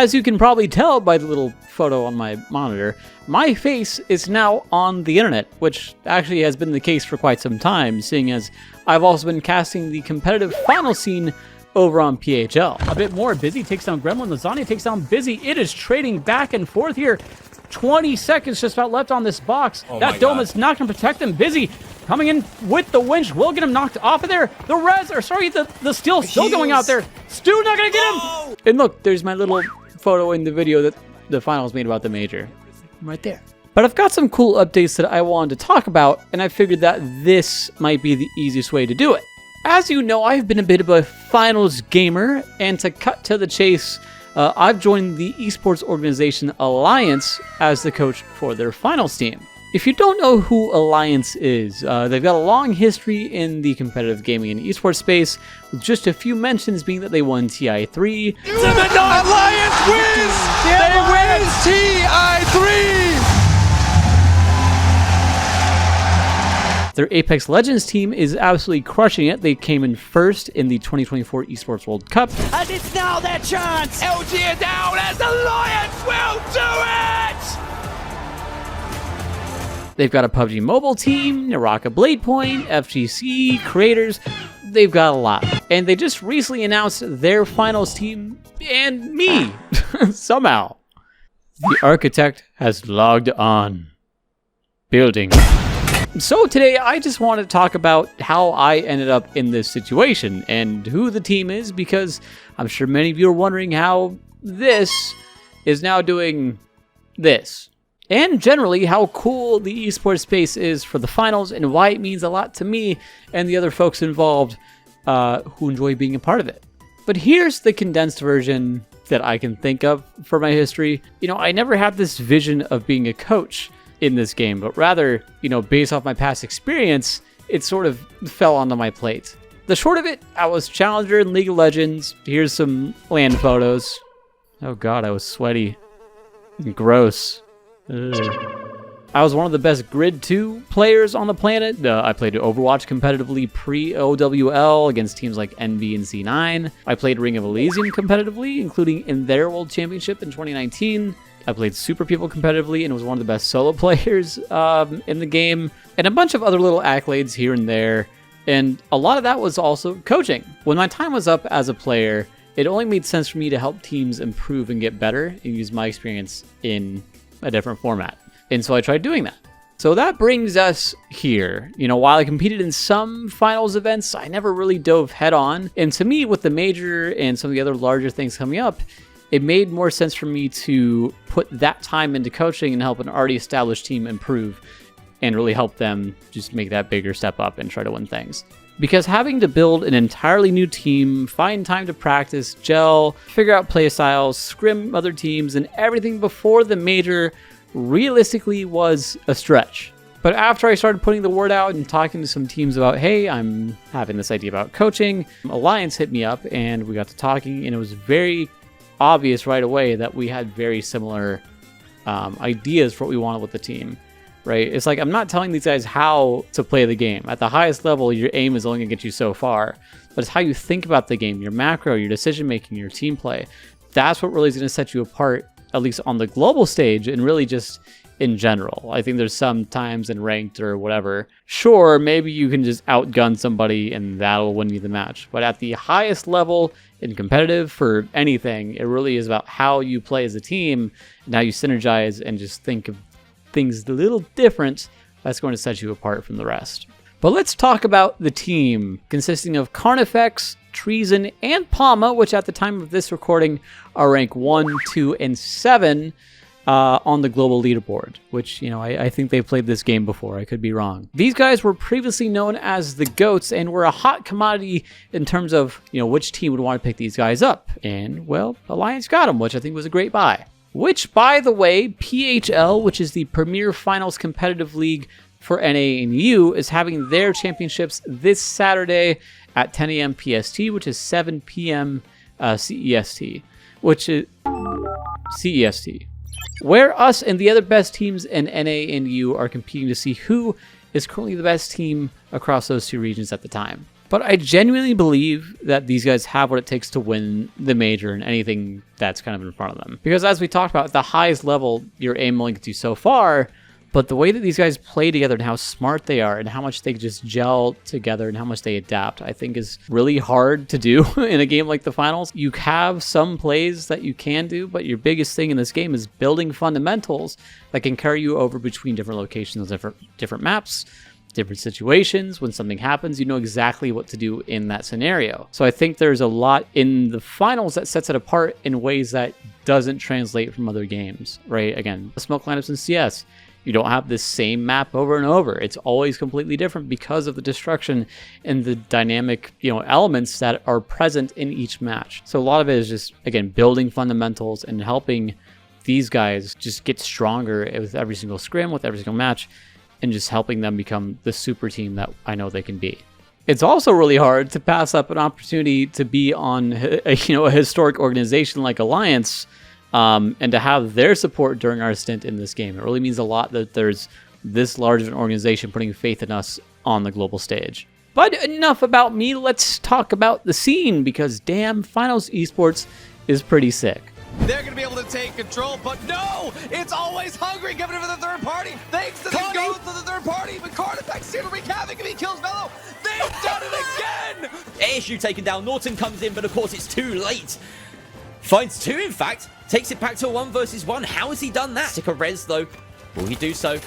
As you can probably tell by the little photo on my monitor, my face is now on the internet, which actually has been the case for quite some time, seeing as I've also been casting the competitive final scene over on PHL. A bit more. Busy takes down Gremlin. Lasagna takes down Busy. It is trading back and forth here. 20 seconds just about left on this box. That dome is not going to protect him. Busy coming in with the winch will get him knocked off of there. The res, or sorry, the steel's still going out there. Stu not going to get him. And look, there's my little photo in the video that the finals made about the major. Right there. But I've got some cool updates that I wanted to talk about, and I figured that this might be the easiest way to do it. As you know, I've been a bit of a finals gamer, and to cut to the chase, I've joined the esports organization Alliance as the coach for their finals team. If you don't know who Alliance is, they've got a long history in the competitive gaming and esports space, with just a few mentions being that they won TI3. Alliance wins! They win TI3! Their Apex Legends team is absolutely crushing it. They came in first in the 2024 Esports World Cup. And it's now their chance! LG are down as Alliance will do it! They've got a PUBG Mobile team, Naraka Bladepoint, FGC, creators. They've got a lot. And they just recently announced their finals team and me, somehow. The architect has logged on. Building. So today, I just want to talk about how I ended up in this situation and who the team is, because I'm sure many of you are wondering how this is now doing this. And generally, how cool the esports space is for the finals and why it means a lot to me and the other folks involved who enjoy being a part of it. But here's the condensed version that I can think of for my history. You know, I never had this vision of being a coach in this game, but rather, you know, based off my past experience, it sort of fell onto my plate. The short of it, I was challenger in League of Legends. Here's some land photos. Oh god, I was sweaty and gross. Ugh. I was one of the best Grid 2 players on the planet. I played Overwatch competitively pre-OWL against teams like NB and C9. I played Ring of Elysium competitively, including in their World Championship in 2019. I played Super People competitively and was one of the best solo players in the game, and a bunch of other little accolades here and there, and a lot of that was also coaching. When my time was up as a player, it only made sense for me to help teams improve and get better and use my experience in a different format, and so I tried doing that. So that brings us here. You know, while I competed in some finals events, I never really dove head on, and to me, with the major and some of the other larger things coming up, it made more sense for me to put that time into coaching and help an already established team improve and really help them just make that bigger step up and try to win things. Because having to build an entirely new team, find time to practice, gel, figure out play styles, scrim other teams, and everything before the major realistically was a stretch. But after I started putting the word out and talking to some teams about, hey, I'm having this idea about coaching, Alliance hit me up and we got to talking, and it was very obvious right away that we had very similar ideas for what we wanted with the team, right? It's like, I'm not telling these guys how to play the game. At the highest level, your aim is only gonna get you so far, but it's how you think about the game, your macro, your decision making, your team play. That's what really is gonna set you apart, at least on the global stage, and really just in general. I think there's some times in ranked or whatever, sure, maybe you can just outgun somebody and that'll win you the match. But at the highest level in competitive for anything, it really is about how you play as a team and how you synergize and just think of things a little different. That's going to set you apart from the rest. But let's talk about the team, consisting of Carnifex, Treason, and Palma, which at the time of this recording are rank 1, 2, and 7 on the global leaderboard, which, you know, I think they played this game before. I could be wrong. These guys were previously known as the GOATs and were a hot commodity in terms of, you know, which team would want to pick these guys up. And, well, Alliance got them, which I think was a great buy. Which, by the way, PHL, which is the premier finals competitive league for NA and U, is having their championships this Saturday at 10 a.m. PST, which is 7 p.m. CEST, which is CEST, where us and the other best teams in NA and U are competing to see who is currently the best team across those two regions at the time. But I genuinely believe that these guys have what it takes to win the major and anything that's kind of in front of them. Because as we talked about, at the highest level, your aim only gets you so far, but the way that these guys play together and how smart they are and how much they just gel together and how much they adapt, I think is really hard to do in a game like the finals. You have some plays that you can do, but your biggest thing in this game is building fundamentals that can carry you over between different locations, different maps, different situations. When something happens, you know exactly what to do in that scenario. So I think there's a lot in the finals that sets it apart in ways that doesn't translate from other games, right? Again, the smoke lineups in CS, you don't have this same map over and over. It's always completely different because of the destruction and the dynamic, elements that are present in each match. So a lot of it is just, again, building fundamentals and helping these guys just get stronger with every single scrim, with every single match, and just helping them become the super team that I know they can be. It's also really hard to pass up an opportunity to be on a historic organization like Alliance, and to have their support during our stint in this game. It really means a lot that there's this large of an organization putting faith in us on the global stage. But enough about me, let's talk about the scene, because damn, Finals Esports is pretty sick. They're going to be able to take control, but no! It's always Hungry giving it for the third party. Thanks to the goals to the third party, but Carnifex here to wreak havoc if he kills Velo. They've done it again! ASU taken down. Norton comes in, but of course it's too late. Finds two, in fact. Takes it back to a 1 versus 1. How has he done that? Stick a res, though. Will he do so?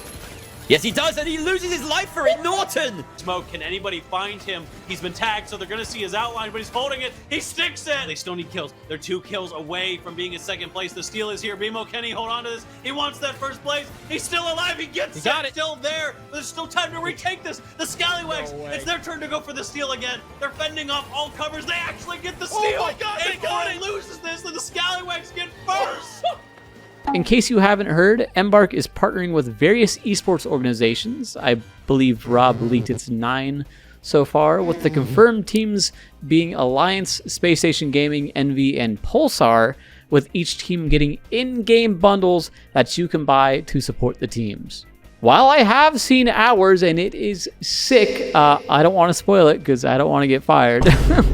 Yes, he does, and he loses his life for it. Norton! Smoke, can anybody find him? He's been tagged, so they're going to see his outline, but he's holding it. He sticks it. They still need kills. They're 2 kills away from being in second place. The steal is here. Bimo, can he hold on to this? He wants that first place. He's still alive. He gets it. Got it. Still there. There's still time to retake this. The Scallywags, it's their turn to go for the steal again. They're fending off all covers. They actually get the steal. Oh my God, they got it. Loses this, and the Scallywags get first. In case you haven't heard, Embark is partnering with various esports organizations. I believe Rob leaked its 9 so far, with the confirmed teams being Alliance, Space Station Gaming, Envy, and Pulsar, with each team getting in-game bundles that you can buy to support the teams. While I have seen ours and it is sick, I don't want to spoil it because I don't want to get fired,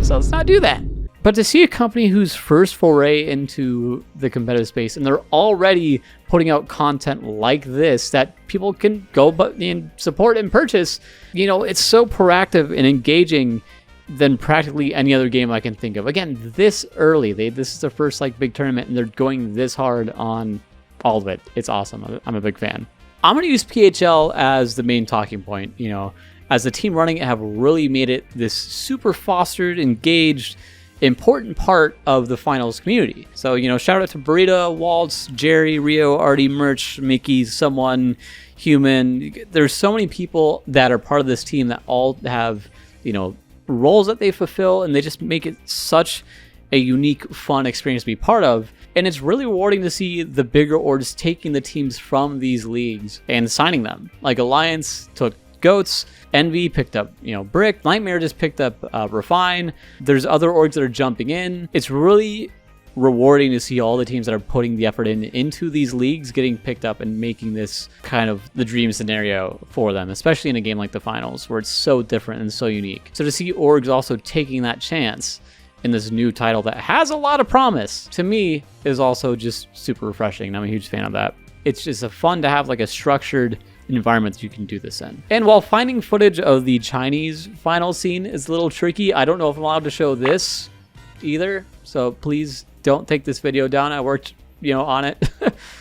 so let's not do that. But to see a company whose first foray into the competitive space, and they're already putting out content like this that people can go and support and purchase, it's so proactive and engaging than practically any other game I can think of. Again, this early, this is the first big tournament, and they're going this hard on all of it. It's awesome. I'm a big fan. I'm going to use PHL as the main talking point. As the team running it have really made it this super fostered, engaged, important part of the finals community. So, shout out to Burrito, Waltz, Jerry, Rio, Artie, Merch, Mickey, Someone, Human. There's so many people that are part of this team that all have, roles that they fulfill, and they just make it such a unique, fun experience to be part of. And it's really rewarding to see the bigger orgs taking the teams from these leagues and signing them. Like Alliance took Goats, Envy picked up, Brick, Nightmare just picked up Refine. There's other orgs that are jumping in. It's really rewarding to see all the teams that are putting the effort into these leagues getting picked up and making this kind of the dream scenario for them, especially in a game like the finals where it's so different and so unique. So to see orgs also taking that chance in this new title that has a lot of promise, to me, is also just super refreshing. I'm a huge fan of that. It's just fun to have a structured environment that you can do this in. And while finding footage of the Chinese final scene is a little tricky, I don't know if I'm allowed to show this either, so please don't take this video down. I worked on it.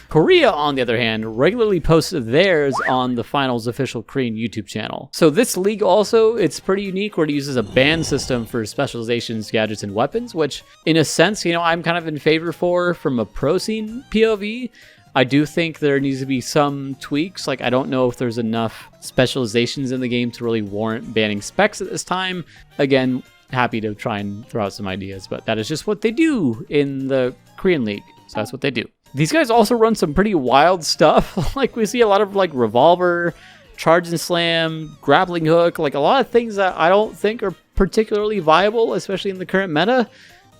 Korea, on the other hand, regularly posts theirs on the finals official Korean YouTube channel. So this league also, it's pretty unique where it uses a ban system for specializations, gadgets, and weapons, which in a sense, I'm kind of in favor for from a pro scene POV. I do think there needs to be some tweaks. I don't know if there's enough specializations in the game to really warrant banning specs at this time. Again, happy to try and throw out some ideas, but that is just what they do in the Korean League. So that's what they do. These guys also run some pretty wild stuff. We see a lot of revolver, charge and slam, grappling hook, a lot of things that I don't think are particularly viable, especially in the current meta.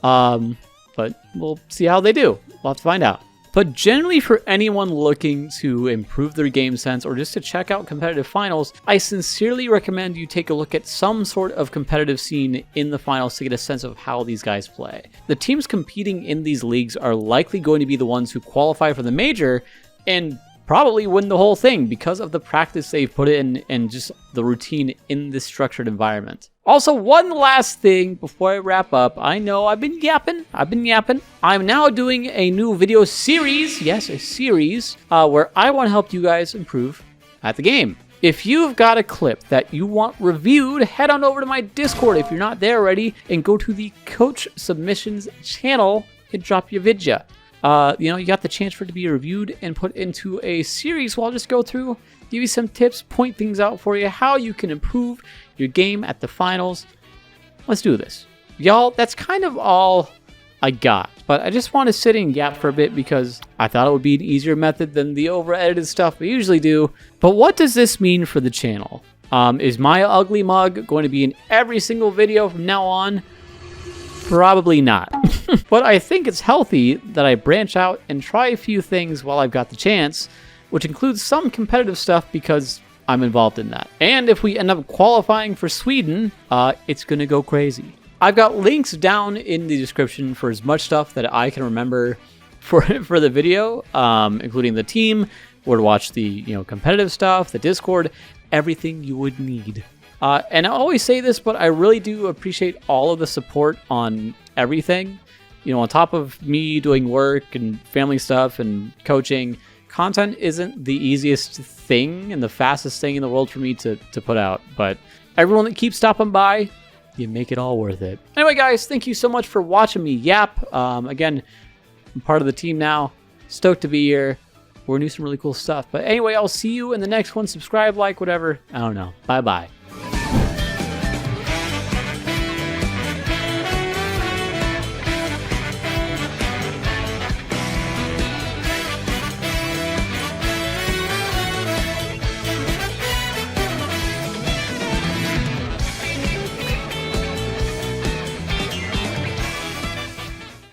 But we'll see how they do. We'll have to find out. But generally for anyone looking to improve their game sense or just to check out competitive finals, I sincerely recommend you take a look at some sort of competitive scene in the finals to get a sense of how these guys play. The teams competing in these leagues are likely going to be the ones who qualify for the major and probably win the whole thing because of the practice they've put in and just the routine in this structured environment. Also, one last thing before I wrap up. I know I've been yapping. I'm now doing a new video series, yes, a series, where I want to help you guys improve at the game. If you've got a clip that you want reviewed, head on over to my Discord if you're not there already and go to the Coach Submissions channel and drop your vidya. You got the chance for it to be reviewed and put into a series where I'll just go through, give you some tips, point things out for you, how you can improve your game at the finals. Let's do this. Y'all, that's kind of all I got, but I just want to sit and yap for a bit because I thought it would be an easier method than the over-edited stuff we usually do. But what does this mean for the channel? Is my ugly mug going to be in every single video from now on? Probably not. But I think it's healthy that I branch out and try a few things while I've got the chance, which includes some competitive stuff because I'm involved in that. And if we end up qualifying for Sweden, it's gonna go crazy. I've got links down in the description for as much stuff that I can remember for the video, including the team, where to watch the competitive stuff, the Discord, everything you would need. And I always say this, but I really do appreciate all of the support on everything. On top of me doing work and family stuff and coaching, content isn't the easiest thing and the fastest thing in the world for me to put out. But everyone that keeps stopping by, you make it all worth it. Anyway, guys, thank you so much for watching me yap. Again, I'm part of the team now. Stoked to be here. We're going to do some really cool stuff. But anyway, I'll see you in the next one. Subscribe, like, whatever. I don't know. Bye-bye.